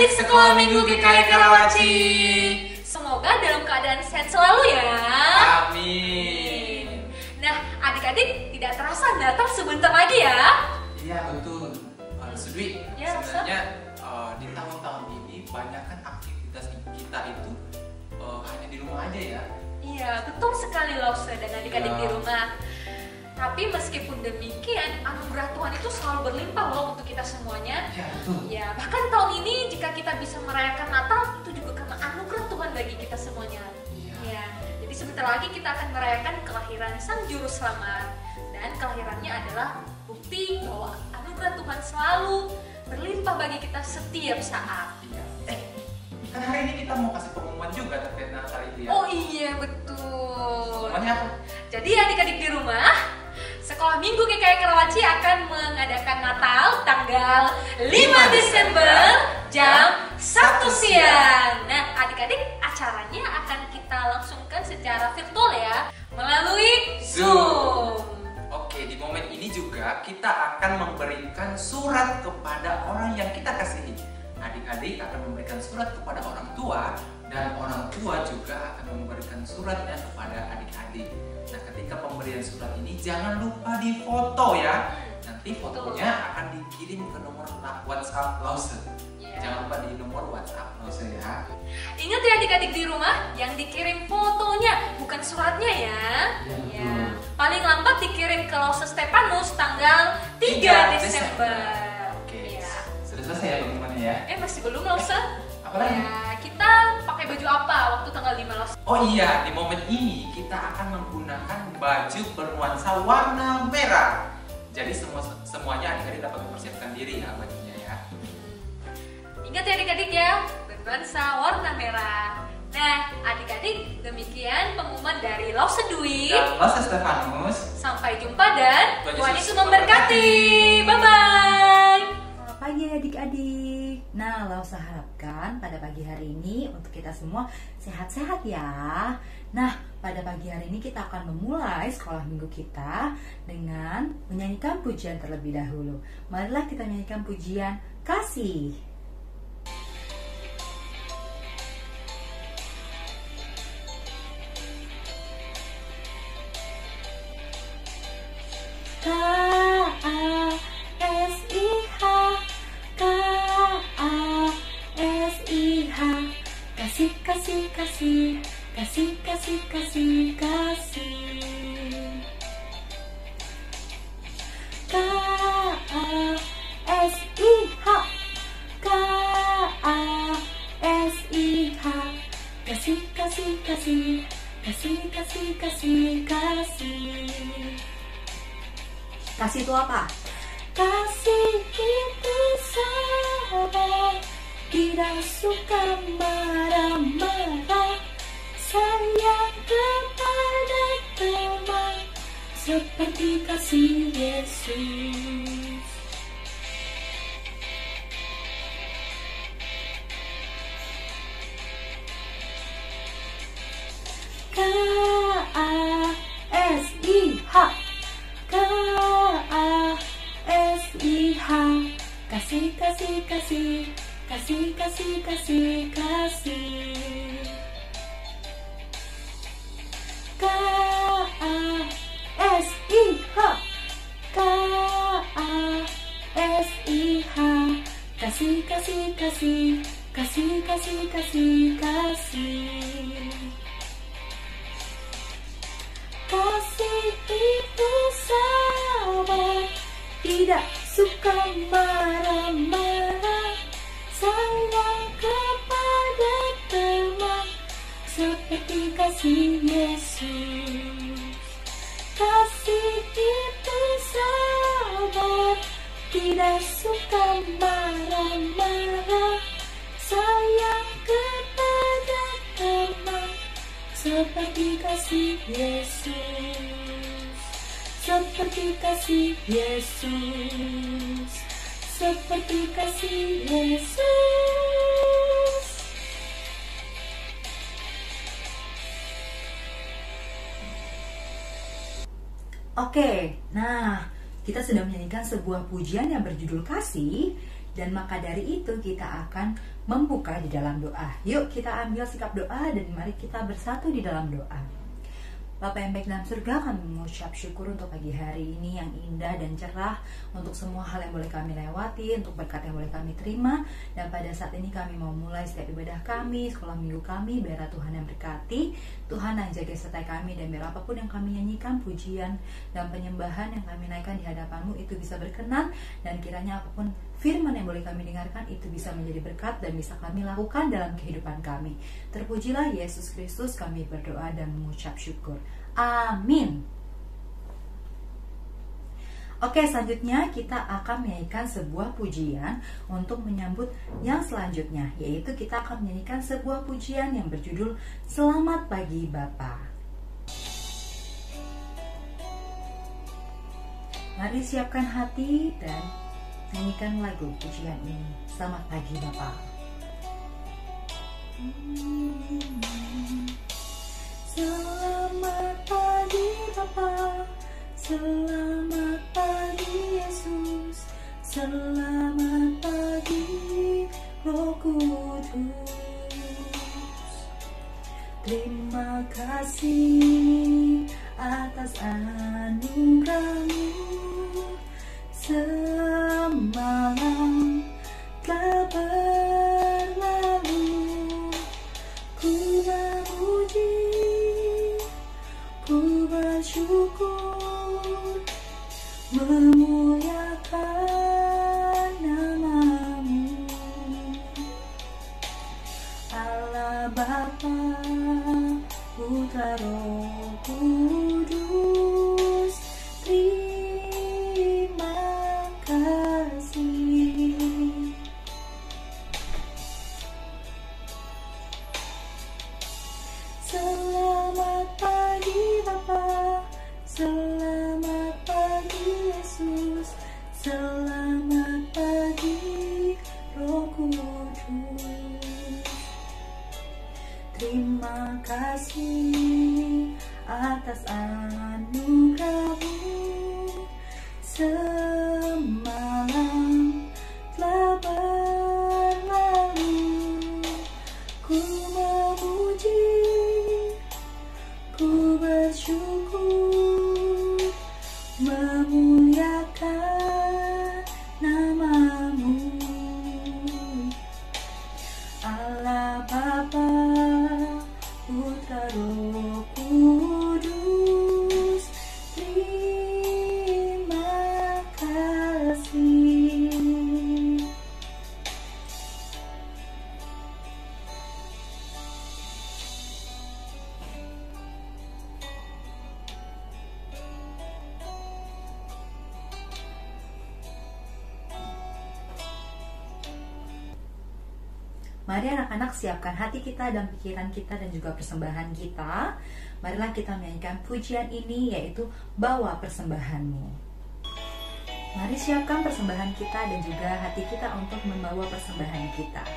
adik-adik sekolah minggu GKI Karawaci. Semoga dalam keadaan sehat selalu ya. Amin. Nah, adik-adik tidak terasa datang sebentar lagi ya. Iya betul. Sudwi, Ya, sebenarnya di tahun-tahun ini banyak kan aktivitas kita itu hanya di rumah aja ya. Iya, betul sekali Lause dan adik-adik Ya. di rumah. Tapi meskipun demikian, anugerah Tuhan itu selalu berlimpah loh untuk kita semuanya. Iya betul. Ya, bahkan tahun ini jika kita bisa merayakan Natal, itu juga karena anugerah Tuhan bagi kita semuanya. Iya. Ya, jadi sebentar lagi kita akan merayakan kelahiran Sang Juru Selamat. Dan kelahirannya adalah bukti bahwa anugerah Tuhan selalu berlimpah bagi kita setiap saat. Iya. Kan hari ini kita mau kasih pengumuman juga terkait Natal itu ya. Oh iya, betul. Pengumumannya apa? Jadi adik-adik di rumah, Sekolah Minggu GKI Karawaci akan mengadakan Natal tanggal 5 Desember jam 1 siang. Nah, adik-adik, acaranya akan kita langsungkan secara virtual ya, melalui Zoom. Oke, di momen ini juga kita akan memberikan surat kepada orang yang kita kasihi. Adik-adik akan memberikan surat kepada orang tua dan orang tua juga akan memberikan suratnya kepada adik-adik. Nah, ketika pemberian surat ini jangan lupa difoto ya. Nanti fotonya akan dikirim ke nomor WhatsApp Lause. Ya. Jangan lupa di nomor WhatsApp Lause ya. Ingat ya adik-adik di rumah, yang dikirim fotonya bukan suratnya ya. Ya, Ya. betul. Paling lambat dikirim ke Lause Stefanus tanggal 3 Desember. Oke. Ya. Sudah selesai ya pengumumannya ya. Masih belum Lause? Apa lagi? Ya, kita pakai baju apa waktu tanggal 5 Lause? Oh iya, di momen ini kita akan menggunakan baju bernuansa warna merah. Jadi semuanya adik-adik dapat mempersiapkan diri ya bajunya ya. Ingat ya adik-adik ya, bernuansa warna merah. Nah, adik-adik, demikian pengumuman dari Lause Dwi. Dan Lause Stefanus. Sampai jumpa dan Tuhan Tuhan Yesus Yesus memberkati. Bye-bye. Selamat pagi adik-adik. Nah, Lause harapkan pada pagi hari ini untuk kita semua sehat-sehat ya. Nah, pada pagi hari ini kita akan memulai sekolah minggu kita dengan menyanyikan pujian terlebih dahulu. Marilah kita nyanyikan pujian kasih. K-A-S-I-H, kasih, kasih, kasih, kasih, kasih, kasih, kasih. K-A-S-I-H, K-A-S-I-H, kasih, kasih, kasih, kasih, kasih, kasih, kasih. Kasih itu apa? Kasih itu sabar, tidak suka marah-marah, sayang kepada teman, seperti kasih Yesus. K-A-S-I-H, K-A-S-I-H, kasih, kasih, kasih, kasih, kasih, kasih, kasih. K-A-S-I-H, K-A-S-I-H, kasih, kasih, kasih, kasih, kasih, kasih, kasih. Kasih itu sabar, tidak suka marah-marah, sayang kepada teman, seperti kasih Yesus. Kasih itu sabar, tidak suka marah-marah, sayang kepada teman, seperti kasih Yesus, seperti kasih Yesus, seperti kasih Yesus. Oke, nah kita sudah menyanyikan sebuah pujian yang berjudul kasih. Dan maka dari itu kita akan membuka di dalam doa. Yuk kita ambil sikap doa dan mari kita bersatu di dalam doa. Bapa yang baik dalam surga, kami mengucap syukur untuk pagi hari ini yang indah dan cerah, untuk semua hal yang boleh kami lewati, untuk berkat yang boleh kami terima. Dan pada saat ini kami mau mulai setiap ibadah kami, sekolah minggu kami. Biarlah Tuhan yang berkati, Tuhan yang jaga sertai kami, dan biar apapun yang kami nyanyikan, pujian dan penyembahan yang kami naikkan di hadapan-Mu itu bisa berkenan. Dan kiranya apapun firman yang boleh kami dengarkan itu bisa menjadi berkat dan bisa kami lakukan dalam kehidupan kami. Terpujilah Yesus Kristus, kami berdoa dan mengucap syukur. Amin. Oke, selanjutnya kita akan menyanyikan sebuah pujian untuk menyambut yang selanjutnya, yaitu kita akan menyanyikan sebuah pujian yang berjudul Selamat Pagi Bapa. Mari siapkan hati dan nyanyikan lagu pujian ini. Selamat pagi Bapa. Selamat pagi Bapa, selamat pagi Yesus, selamat pagi Roh Kudus. Terima kasih atas anugerah-Mu. Semalam telah berlalu, ku memuji, ku bersyukur, memuliakan nama-Mu. Allah Bapa, Putra Roh Kudus, terima kasih. Selamat pagi Bapa, selamat pagi Yesus, selamat pagi Roh Kudus. Terima kasih atas anugerah-Mu. Semalam telah berlalu, ku memuji, ku bersyukur, memuliakan nama-Mu. Allah Bapa, Putra Roh Kudus, terima kasih. Mari anak-anak siapkan hati kita dan pikiran kita dan juga persembahan kita. Marilah kita menyanyikan pujian ini, yaitu Bawa Persembahan-Mu. Mari siapkan persembahan kita dan juga hati kita untuk membawa persembahan kita.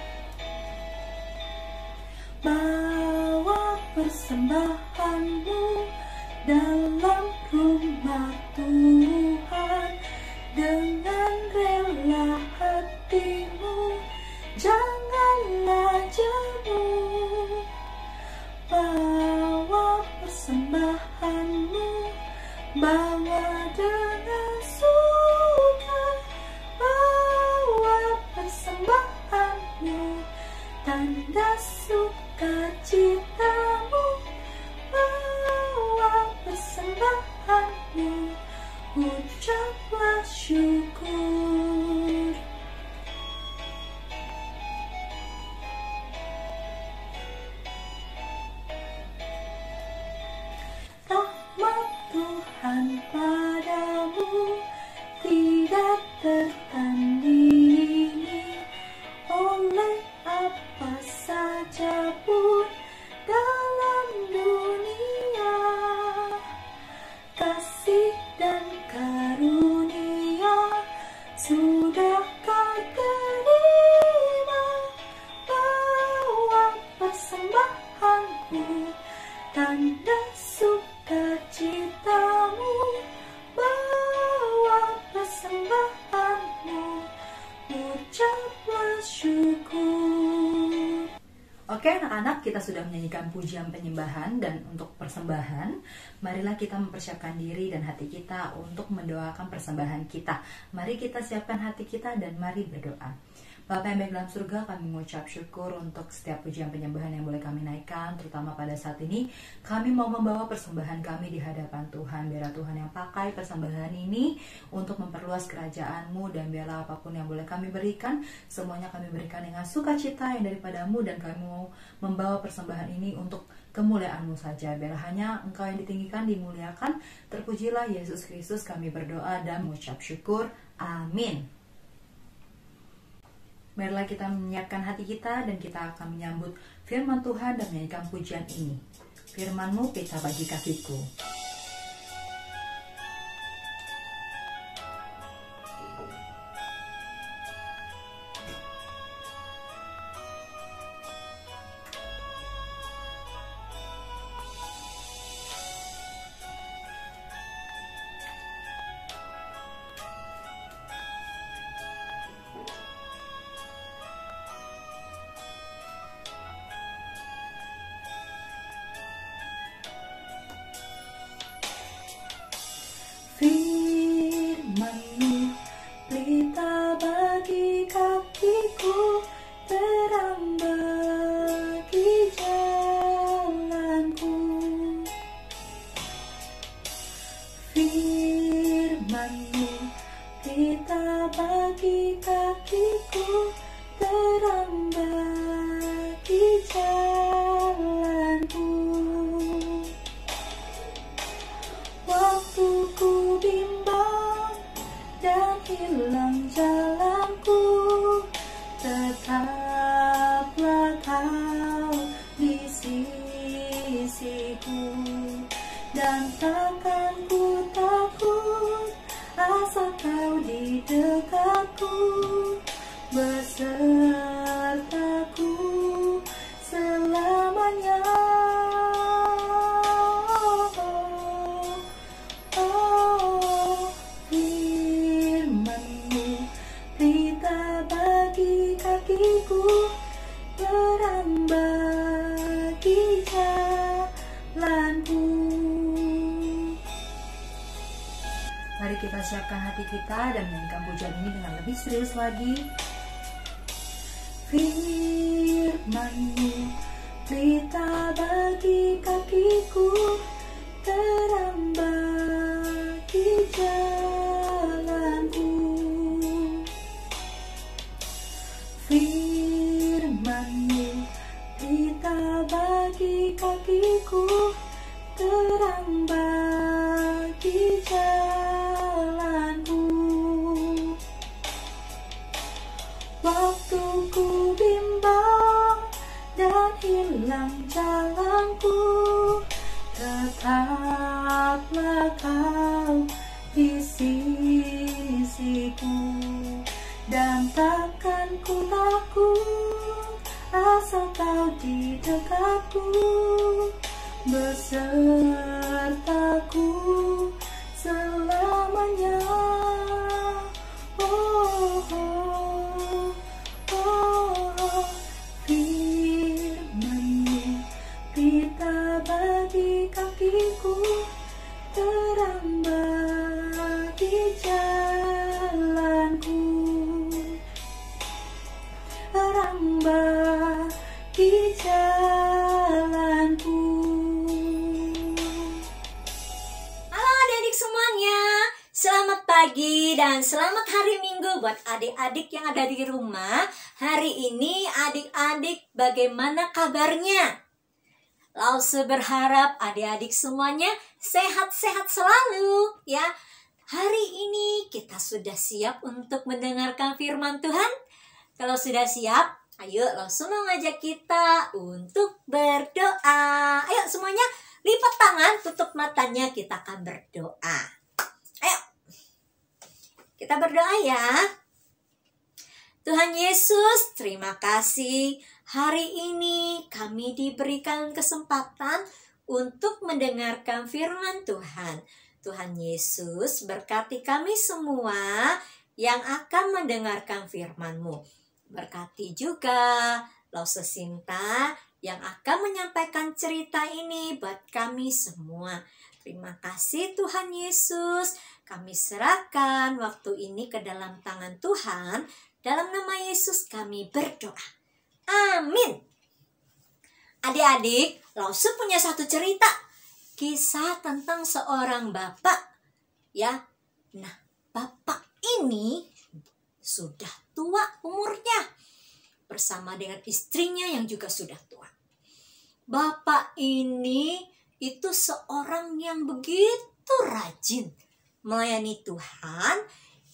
Bawa persembahan-Mu dalam rumah Tuhan, dengan rela hatimu, janganlah jemu. Bawa persembahan-Mu, bawa dengan suka. Bawa persembahan-Mu, tanda sukacitamu. Bawa persembahan-Mu, ucaplah syukur. Rahmat Tuhan padamu tidak tertandingi oleh apa saja pun Oke anak-anak, kita sudah menyanyikan pujian penyembahan dan untuk persembahan. Marilah kita mempersiapkan diri dan hati kita untuk mendoakan persembahan kita. Mari kita siapkan hati kita dan mari berdoa. Bapa yang baik dalam surga, kami mengucap syukur untuk setiap pujian penyembahan yang boleh kami naikkan. Terutama pada saat ini, kami mau membawa persembahan kami di hadapan Tuhan. Biarlah Tuhan yang pakai persembahan ini untuk memperluas kerajaan-Mu. Dan biarlah apapun yang boleh kami berikan, semuanya kami berikan dengan sukacita yang daripadamu. Dan kami mau membawa persembahan ini untuk kemuliaan-Mu saja. Biarlah hanya Engkau yang ditinggikan, dimuliakan. Terpujilah Yesus Kristus, kami berdoa dan mengucap syukur. Amin. Marilah kita menyiapkan hati kita dan kita akan menyambut firman Tuhan dan menyanyikan pujian ini. Firman-Mu pita bagi kakiku. Firman-Mu pelita bagi kakiku, terang bagi jalanku. Firman-Mu pelita bagi kakiku, terang bagi jalanku. Waktu ku bimbang dan hilang jalanku, tetaplah Kau di sisiku. Dan takkan ku takut, asal Kau di dekatku, besertaku selamanya. Kakiku, terang bagi jalanku. Mari kita siapkan hati kita dan menyanyikan pujian ini dengan lebih serius lagi. Firman-Mu pelita bagi kakiku, terang bagi jalanku. Firman-Mu pelita bagi kakiku, terang bagi jalanku. Waktu ku bimbang dan hilang jalanku, tetaplah Kau di sisiku. Dan takkan ku takut, asal Kau di dekatku, besertaku selamanya. Oh, oh, oh. Firman-Mu pelita bagi kakiku, terang bagi jalanku. Terang bagi jalanku. Halo adik-adik semuanya, selamat pagi dan selamat hari Minggu buat adik-adik yang ada di rumah. Hari ini adik-adik bagaimana kabarnya? Lause berharap adik-adik semuanya sehat-sehat selalu ya. Hari ini kita sudah siap untuk mendengarkan firman Tuhan. Kalau sudah siap, ayo langsung mengajak kita untuk berdoa. Ayo semuanya lipat tangan, tutup matanya, kita akan berdoa. Ayo, kita berdoa ya. Tuhan Yesus, terima kasih. Hari ini kami diberikan kesempatan untuk mendengarkan firman Tuhan. Tuhan Yesus, berkati kami semua yang akan mendengarkan firman-Mu. Berkati juga Lause Sinta yang akan menyampaikan cerita ini buat kami semua. Terima kasih Tuhan Yesus. Kami serahkan waktu ini ke dalam tangan Tuhan. Dalam nama Yesus kami berdoa. Amin. Adik-adik, Lause punya satu cerita. Kisah tentang seorang bapak. Ya, nah bapak ini sudah tua umurnya. Bersama dengan istrinya yang juga sudah tua. Bapak ini itu seorang yang begitu rajin melayani Tuhan.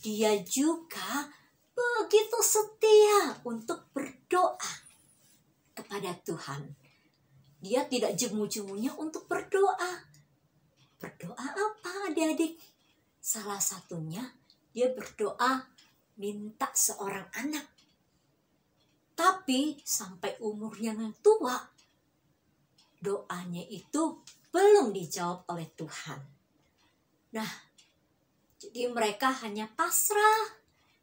Dia juga begitu setia untuk berdoa kepada Tuhan. Dia tidak jemu-jemunya untuk berdoa. Berdoa apa adik-adik? Salah satunya dia berdoa minta seorang anak. Tapi sampai umurnya yang tua, doanya itu belum dijawab oleh Tuhan. Nah, jadi mereka hanya pasrah.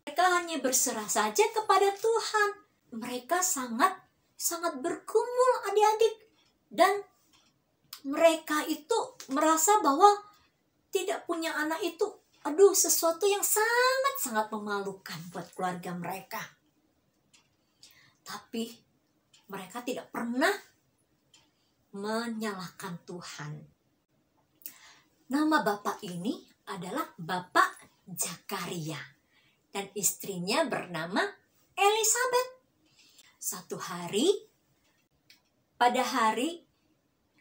Mereka hanya berserah saja kepada Tuhan. Mereka sangat bergumul adik-adik. Dan mereka itu merasa bahwa tidak punya anak itu, sesuatu yang sangat memalukan buat keluarga mereka. Tapi mereka tidak pernah menyalahkan Tuhan. Nama bapak ini adalah Bapak Zakaria. Dan istrinya bernama Elisabeth. Satu hari, pada hari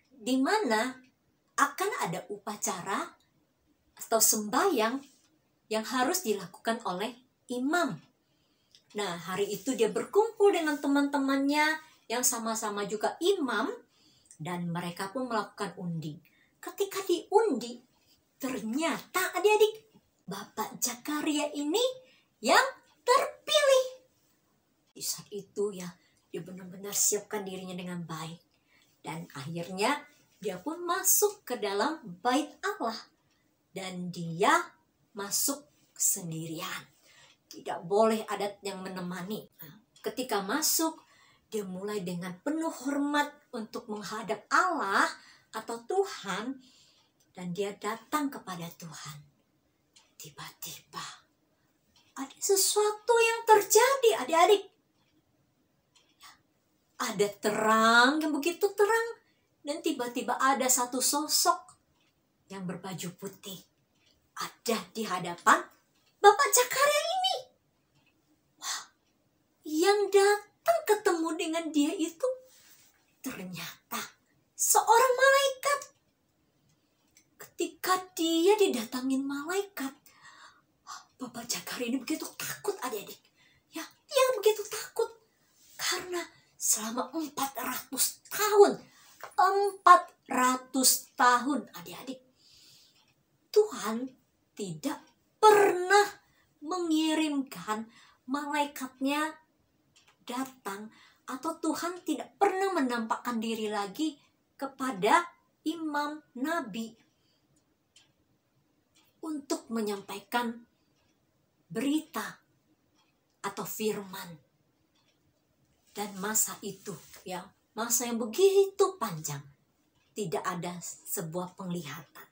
di mana akan ada upacara atau sembahyang yang harus dilakukan oleh imam. Nah, hari itu dia berkumpul dengan teman-temannya yang sama-sama juga imam dan mereka pun melakukan undi. Ketika diundi, ternyata adik-adik, Bapak Zakaria ini yang terpilih. Di saat itu ya, dia benar-benar siapkan dirinya dengan baik. Dan akhirnya dia pun masuk ke dalam bait Allah. Dan dia masuk sendirian. Tidak boleh ada yang menemani. Nah, ketika masuk, dia mulai dengan penuh hormat untuk menghadap Allah atau Tuhan. Dan dia datang kepada Tuhan. Tiba-tiba ada sesuatu yang terjadi adik-adik. Ada terang yang begitu terang. Dan tiba-tiba ada satu sosok yang berbaju putih. Ada di hadapan Bapak Zakaria ini. Wah, yang datang ketemu dengan dia itu ternyata seorang malaikat. Ketika dia didatangin malaikat, Bapak Zakaria ini begitu takut adik-adik. Ya, dia begitu takut. Karena selama 400 tahun adik-adik, Tuhan tidak pernah mengirimkan malaikatnya datang, atau Tuhan tidak pernah menampakkan diri lagi kepada imam nabi untuk menyampaikan berita atau firman. Dan masa itu, ya, masa yang begitu panjang, tidak ada sebuah penglihatan.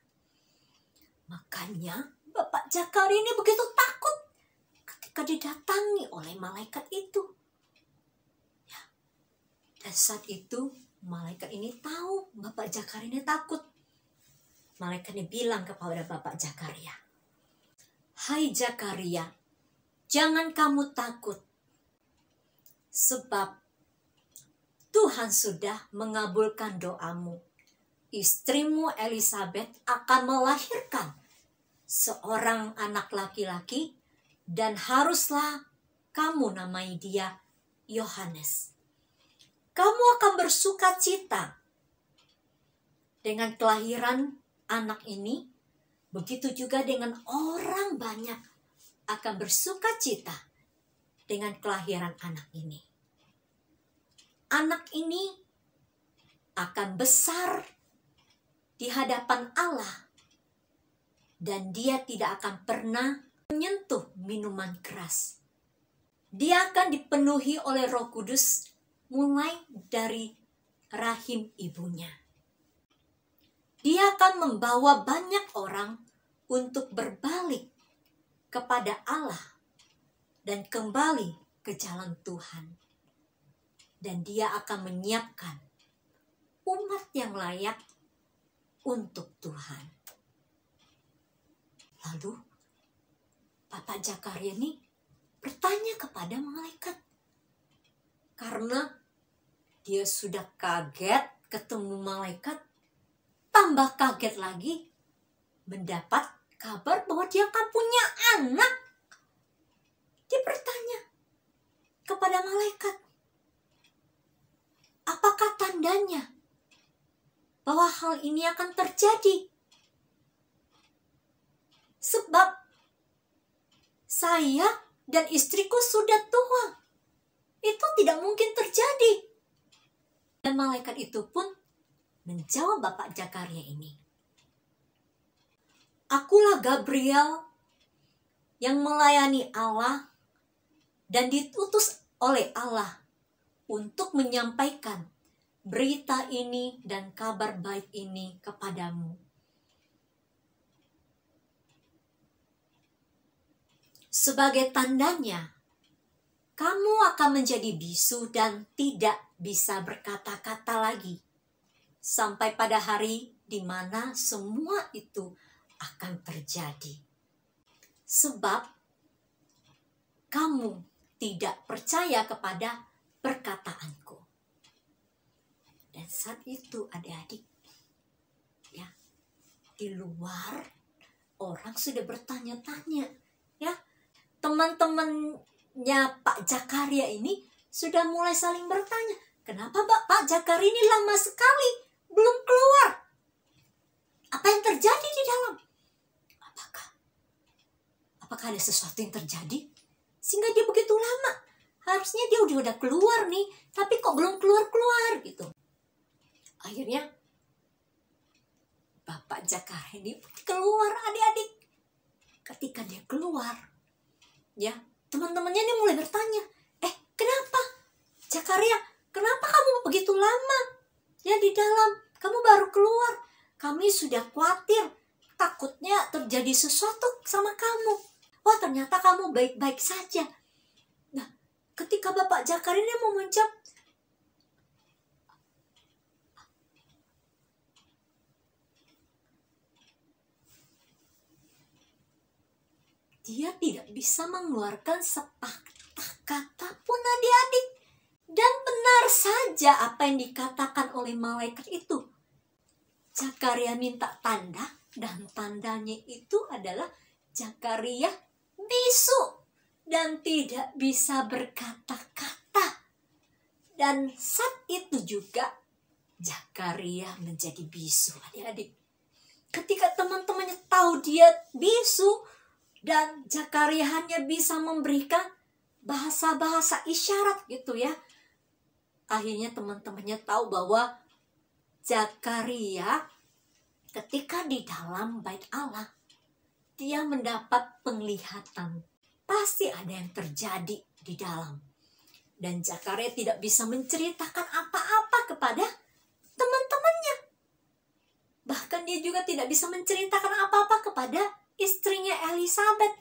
Makanya Bapak Zakaria ini begitu takut ketika didatangi oleh malaikat itu. Ya. Dan saat itu malaikat ini tahu Bapak Zakaria ini takut. Malaikat ini bilang kepada Bapak Zakaria, "Hai Zakaria, jangan kamu takut. Sebab Tuhan sudah mengabulkan doamu. Istrimu Elisabeth akan melahirkan seorang anak laki-laki dan haruslah kamu namai dia Yohanes. Kamu akan bersuka cita dengan kelahiran anak ini, begitu juga dengan orang banyak akan bersuka cita dengan kelahiran anak ini. Anak ini akan besar di hadapan Allah dan dia tidak akan pernah menyentuh minuman keras. Dia akan dipenuhi oleh Roh Kudus mulai dari rahim ibunya. Dia akan membawa banyak orang untuk berbalik kepada Allah dan kembali ke jalan Tuhan. Dan dia akan menyiapkan umat yang layak untuk Tuhan. Lalu Bapak Zakaria ini bertanya kepada malaikat. Karena dia sudah kaget ketemu malaikat, tambah kaget lagi mendapat kabar bahwa dia akan punya anak. Dia bertanya kepada malaikat, apakah tandanya bahwa hal ini akan terjadi? Sebab saya dan istriku sudah tua. Itu tidak mungkin terjadi. Dan malaikat itu pun menjawab Bapak Zakaria ini. Akulah Gabriel yang melayani Allah dan diutus oleh Allah untuk menyampaikan berita ini dan kabar baik ini kepadamu. Sebagai tandanya, kamu akan menjadi bisu dan tidak bisa berkata-kata lagi. Sampai pada hari di mana semua itu akan terjadi. Sebab kamu tidak percaya kepada perkataanku. Dan saat itu adik-adik, ya, di luar orang sudah bertanya-tanya, ya. Teman-temannya Pak Zakaria ini sudah mulai saling bertanya, kenapa Pak Zakaria ini lama sekali belum keluar? Apa yang terjadi di dalam? Apakah ada sesuatu yang terjadi sehingga dia begitu lama? Harusnya dia udah keluar nih, tapi kok belum keluar gitu. Akhirnya Bapak Zakaria ini keluar, adik-adik. Ketika dia keluar, ya, teman-temannya ini mulai bertanya, kenapa Zakaria, kenapa kamu begitu lama ya di dalam? Kamu baru keluar, kami sudah khawatir, takutnya terjadi sesuatu sama kamu. Wah, ternyata kamu baik-baik saja. Nah, ketika Bapak Zakaria ini mau menjawab, dia tidak bisa mengeluarkan sepatah kata pun, adik-adik. Dan benar saja apa yang dikatakan oleh malaikat itu. Zakaria minta tanda, dan tandanya itu adalah Zakaria bisu dan tidak bisa berkata-kata. Dan saat itu juga Zakaria menjadi bisu, adik-adik. Ketika teman-temannya tahu dia bisu dan Zakaria hanya bisa memberikan bahasa-bahasa isyarat gitu ya. Akhirnya teman-temannya tahu bahwa Zakaria ketika di dalam bait Allah, dia mendapat penglihatan. Pasti ada yang terjadi di dalam. Dan Zakaria tidak bisa menceritakan apa-apa kepada teman-temannya. Bahkan dia juga tidak bisa menceritakan apa-apa kepada istrinya Elizabeth.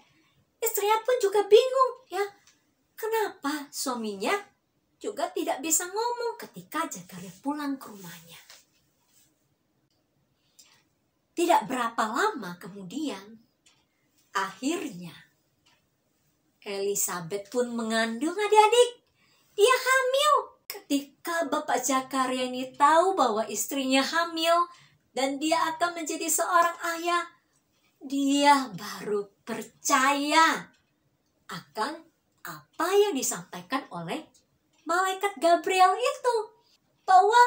Istrinya pun juga bingung, ya. Kenapa suaminya juga tidak bisa ngomong ketika Zakaria pulang ke rumahnya. Tidak berapa lama kemudian, akhirnya Elizabeth pun mengandung, adik-adik. Dia hamil. Ketika Bapak Zakaria ini tahu bahwa istrinya hamil dan dia akan menjadi seorang ayah, dia baru percaya akan apa yang disampaikan oleh malaikat Gabriel itu. Bahwa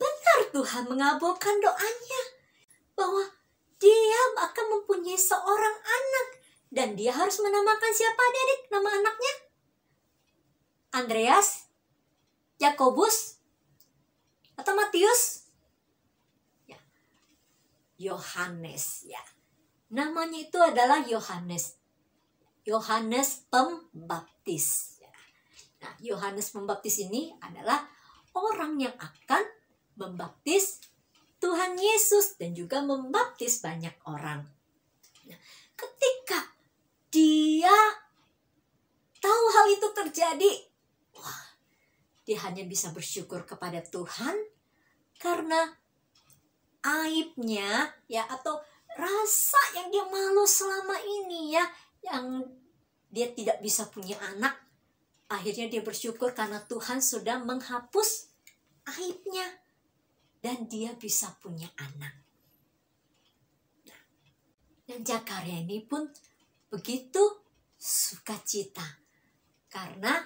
benar Tuhan mengabulkan doanya. Bahwa dia akan mempunyai seorang anak. Dan dia harus menamakan siapa, adik? Nama anaknya? Andreas? Yakobus? Atau Matius? Ya. Yohanes, ya. Namanya itu adalah Yohanes. Yohanes Pembaptis. Ya. Nah, Yohanes Pembaptis ini adalah orang yang akan membaptis Tuhan Yesus dan juga membaptis banyak orang. Nah, ketika dia tahu hal itu terjadi, wah, dia hanya bisa bersyukur kepada Tuhan karena aibnya ya, atau rasa yang dia malu selama ini ya, yang dia tidak bisa punya anak, akhirnya dia bersyukur karena Tuhan sudah menghapus aibnya dan dia bisa punya anak. Nah, dan Zakaria ini pun begitu sukacita karena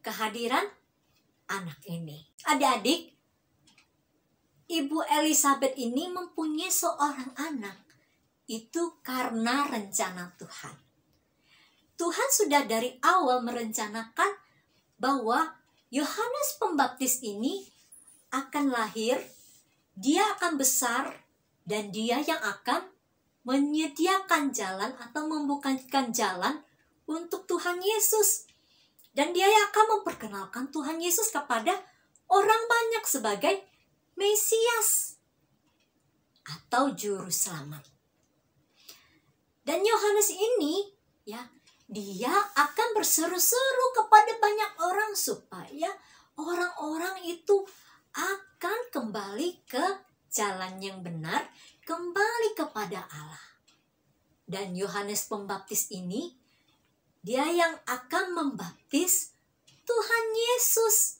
kehadiran anak ini. Adik-adik, Ibu Elizabeth ini mempunyai seorang anak. Itu karena rencana Tuhan. Tuhan sudah dari awal merencanakan bahwa Yohanes Pembaptis ini akan lahir, dia akan besar, dan dia yang akan menyediakan jalan atau membukakan jalan untuk Tuhan Yesus. Dan dia yang akan memperkenalkan Tuhan Yesus kepada orang banyak sebagai Mesias atau Juru Selamat. Dan Yohanes ini, ya, dia akan berseru-seru kepada banyak orang supaya orang-orang itu akan kembali ke jalan yang benar, kembali kepada Allah. Dan Yohanes Pembaptis ini, dia yang akan membaptis Tuhan Yesus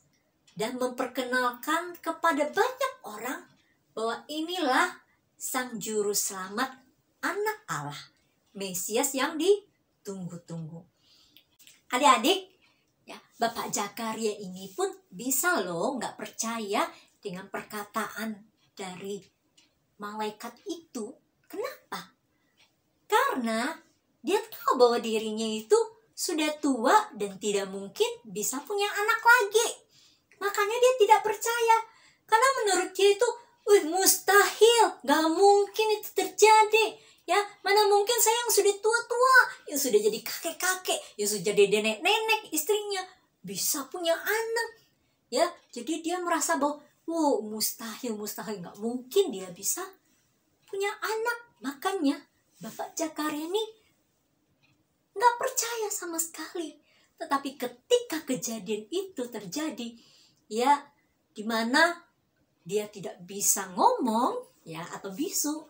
dan memperkenalkan kepada banyak orang bahwa inilah Sang Juru Selamat, Anak Allah, Mesias yang ditunggu-tunggu. Adik-adik, ya, Bapak Zakaria ini pun bisa loh nggak percaya dengan perkataan dari malaikat itu. Kenapa? Karena dia tahu bahwa dirinya itu sudah tua dan tidak mungkin bisa punya anak lagi. Makanya dia tidak percaya. Karena menurut dia itu, mustahil, gak mungkin itu terjadi. Ya, mana mungkin saya yang sudah tua-tua, yang sudah jadi kakek-kakek, yang sudah jadi nenek-nenek istrinya bisa punya anak. Ya, jadi dia merasa bahwa, mustahil, gak mungkin dia bisa punya anak. Makanya Bapak Zakaria ini gak percaya sama sekali. Tetapi ketika kejadian itu terjadi, ya, dimana dia tidak bisa ngomong, ya, atau bisu.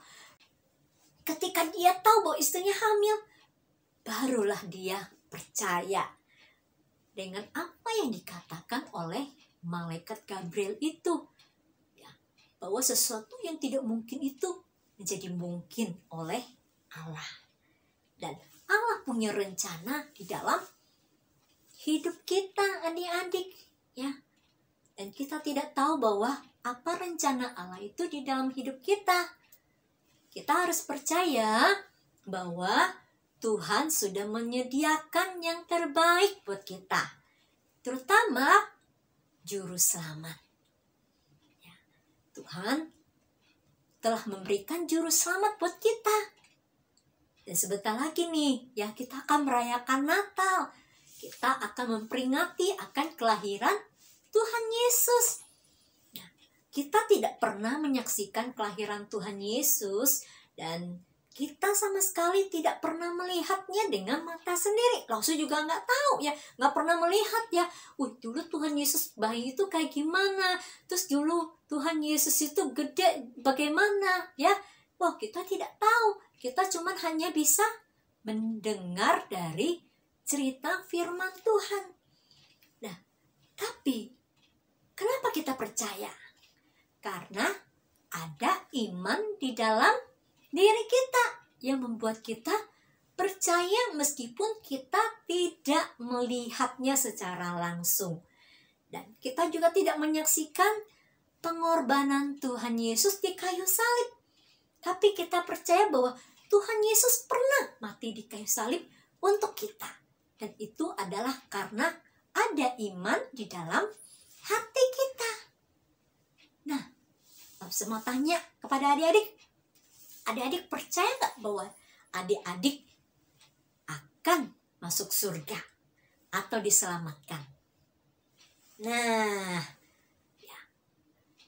Ketika dia tahu bahwa istrinya hamil, barulah dia percaya dengan apa yang dikatakan oleh malaikat Gabriel itu, ya, bahwa sesuatu yang tidak mungkin itu menjadi mungkin oleh Allah. Dan Allah punya rencana di dalam hidup kita, adik-adik, ya. Dan kita tidak tahu bahwa apa rencana Allah itu di dalam hidup kita. Kita harus percaya bahwa Tuhan sudah menyediakan yang terbaik buat kita, terutama Juru Selamat. Ya, Tuhan telah memberikan Juru Selamat buat kita. Dan sebentar lagi nih, ya, kita akan merayakan Natal. Kita akan memperingati akan kelahiran Tuhan Yesus. Nah, kita tidak pernah menyaksikan kelahiran Tuhan Yesus dan kita sama sekali tidak pernah melihatnya dengan mata sendiri. Langsung juga nggak tahu ya, nggak pernah melihat ya. Dulu Tuhan Yesus bayi itu kayak gimana? Terus dulu Tuhan Yesus itu gede bagaimana ya? Wah, kita tidak tahu. Kita cuma hanya bisa mendengar dari cerita firman Tuhan. Nah, tapi kenapa kita percaya? Karena ada iman di dalam diri kita yang membuat kita percaya meskipun kita tidak melihatnya secara langsung. Dan kita juga tidak menyaksikan pengorbanan Tuhan Yesus di kayu salib. Tapi kita percaya bahwa Tuhan Yesus pernah mati di kayu salib untuk kita. Dan itu adalah karena ada iman di dalam hati kita. Nah, saya mau tanya kepada adik-adik. Adik-adik percaya gak bahwa adik-adik akan masuk surga atau diselamatkan? Nah,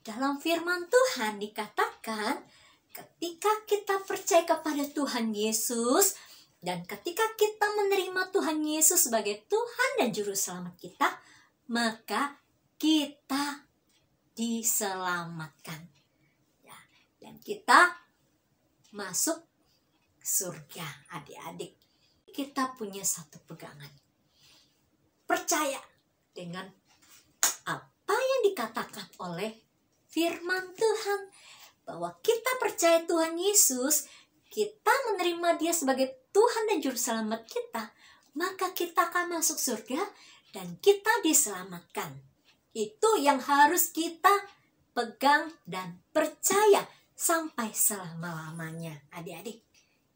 dalam firman Tuhan dikatakan ketika kita percaya kepada Tuhan Yesus dan ketika kita menerima Tuhan Yesus sebagai Tuhan dan Juru Selamat kita, maka kita diselamatkan. Ya, dan kita masuk surga, adik-adik. Kita punya satu pegangan. Percaya dengan apa yang dikatakan oleh firman Tuhan. Bahwa kita percaya Tuhan Yesus, kita menerima Dia sebagai Tuhan dan Juru Selamat kita, maka kita akan masuk surga dan kita diselamatkan. Itu yang harus kita pegang dan percaya sampai selama-lamanya, adik-adik.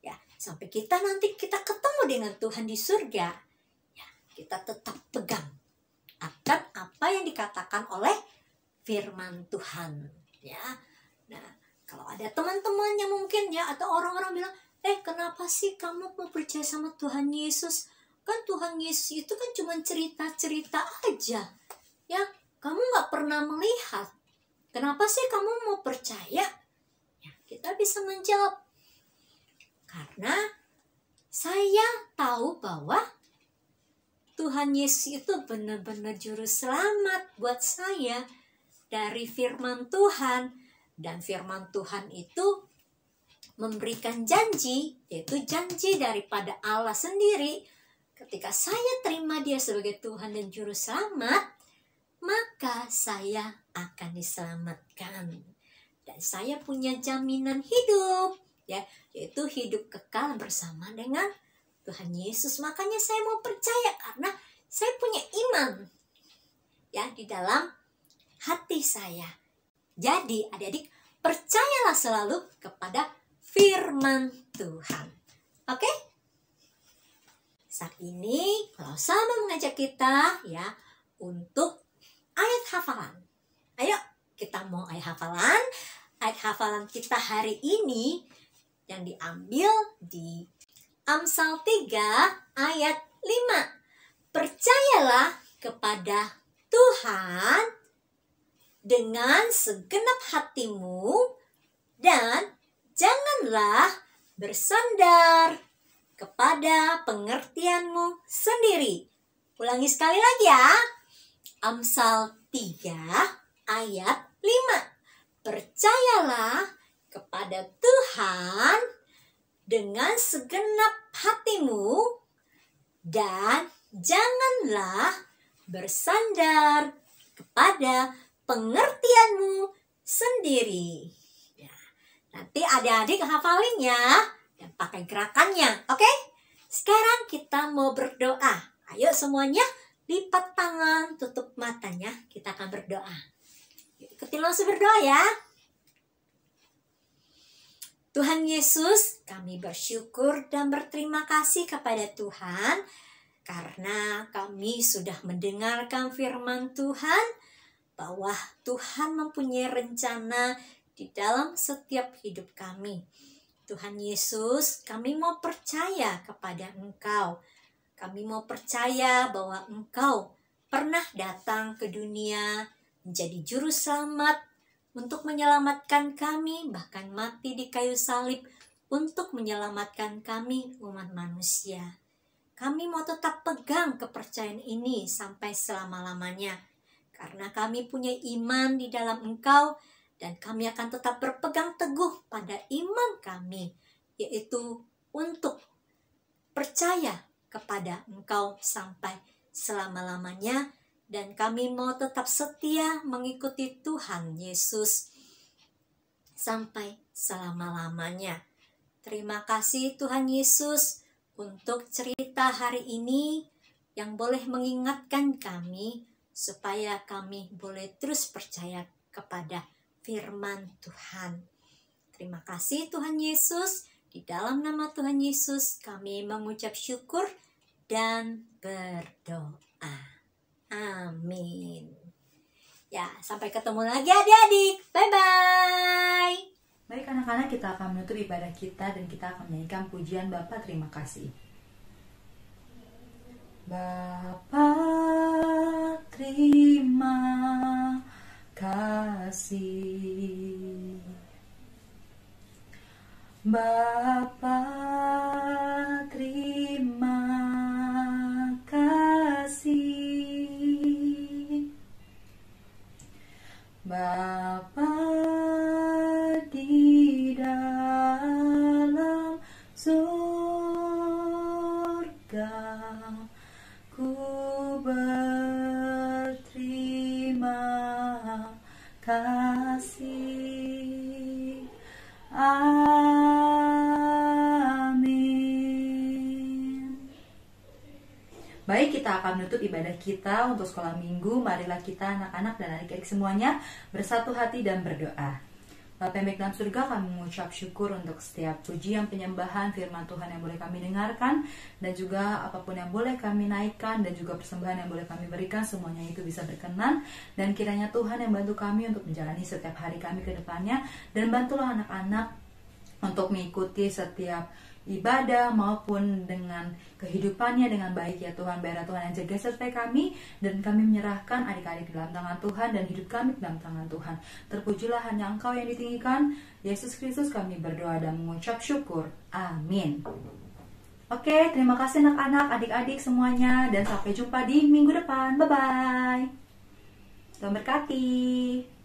Ya, sampai kita nanti kita ketemu dengan Tuhan di surga, ya, kita tetap pegang akan apa yang dikatakan oleh firman Tuhan. Ya, nah, kalau ada teman-teman yang mungkin ya atau orang-orang bilang, kenapa sih kamu mau percaya sama Tuhan Yesus? Kan Tuhan Yesus itu kan cuma cerita-cerita aja. Ya, kamu nggak pernah melihat. Kenapa sih kamu mau percaya? Ya, kita bisa menjawab. Karena saya tahu bahwa Tuhan Yesus itu benar-benar juru selamat buat saya dari firman Tuhan. Dan firman Tuhan itu memberikan janji, yaitu janji daripada Allah sendiri. Ketika saya terima Dia sebagai Tuhan dan Juru Selamat, maka saya akan diselamatkan. Dan saya punya jaminan hidup, ya, yaitu hidup kekal bersama dengan Tuhan Yesus. Makanya saya mau percaya karena saya punya iman, ya, di dalam hati saya. Jadi adik-adik, percayalah selalu kepada firman Tuhan. Oke? Saat ini kalau sama mengajak kita ya untuk ayat hafalan. Ayo kita mau ayat hafalan. Ayat hafalan kita hari ini yang diambil di Amsal 3 ayat 5. Percayalah kepada Tuhan dengan segenap hatimu dan janganlah bersandar kepada pengertianmu sendiri. Ulangi sekali lagi ya. Amsal 3 ayat 5. Percayalah kepada Tuhan dengan segenap hatimu dan janganlah bersandar kepada pengertianmu sendiri. Ya, nanti adik-adik hafalin ya dan pakai gerakannya, oke? Sekarang kita mau berdoa. Ayo semuanya lipat tangan, tutup matanya, kita akan berdoa. Ikutin langsung berdoa ya. Tuhan Yesus, kami bersyukur dan berterima kasih kepada Tuhan karena kami sudah mendengarkan firman Tuhan bahwa Tuhan mempunyai rencana di dalam setiap hidup kami. Tuhan Yesus, kami mau percaya kepada Engkau. Kami mau percaya bahwa Engkau pernah datang ke dunia menjadi juru selamat untuk menyelamatkan kami, bahkan mati di kayu salib untuk menyelamatkan kami umat manusia. Kami mau tetap pegang kepercayaan ini sampai selama-lamanya. Karena kami punya iman di dalam Engkau dan kami akan tetap berpegang teguh pada iman kami, yaitu untuk percaya kepada Engkau sampai selama-lamanya dan kami mau tetap setia mengikuti Tuhan Yesus sampai selama-lamanya. Terima kasih Tuhan Yesus untuk cerita hari ini yang boleh mengingatkan kami supaya kami boleh terus percaya kepada firman Tuhan. Terima kasih Tuhan Yesus. Di dalam nama Tuhan Yesus kami mengucap syukur dan berdoa. Amin. Ya, sampai ketemu lagi adik-adik. Bye-bye. Baik anak-anak, kita akan menutup ibadah kita dan kita akan menyanyikan pujian Bapa terima kasih. Bapa terima kasih. Bapa, terima kasih. Bapa di dalam surga, ku berterima kasih. Amin. Baik, kita akan menutup ibadah kita untuk sekolah minggu. Marilah kita anak-anak dan adik-adik semuanya bersatu hati dan berdoa. Bapa yang baik dalam surga, kami mengucap syukur untuk setiap pujian, penyembahan, firman Tuhan yang boleh kami dengarkan, dan juga apapun yang boleh kami naikkan, dan juga persembahan yang boleh kami berikan, semuanya itu bisa berkenan. Dan kiranya Tuhan yang bantu kami untuk menjalani setiap hari kami ke depannya, dan bantulah anak-anak untuk mengikuti setiap ibadah maupun dengan kehidupannya dengan baik ya Tuhan. Biarlah Tuhan yang jaga sertai kami, dan kami menyerahkan adik-adik dalam tangan Tuhan dan hidup kami dalam tangan Tuhan. Terpujilah hanya Engkau yang ditinggikan, Yesus Kristus kami berdoa dan mengucap syukur. Amin. Oke, terima kasih anak-anak, adik-adik semuanya, dan sampai jumpa di minggu depan. Bye-bye. Tuhan berkati.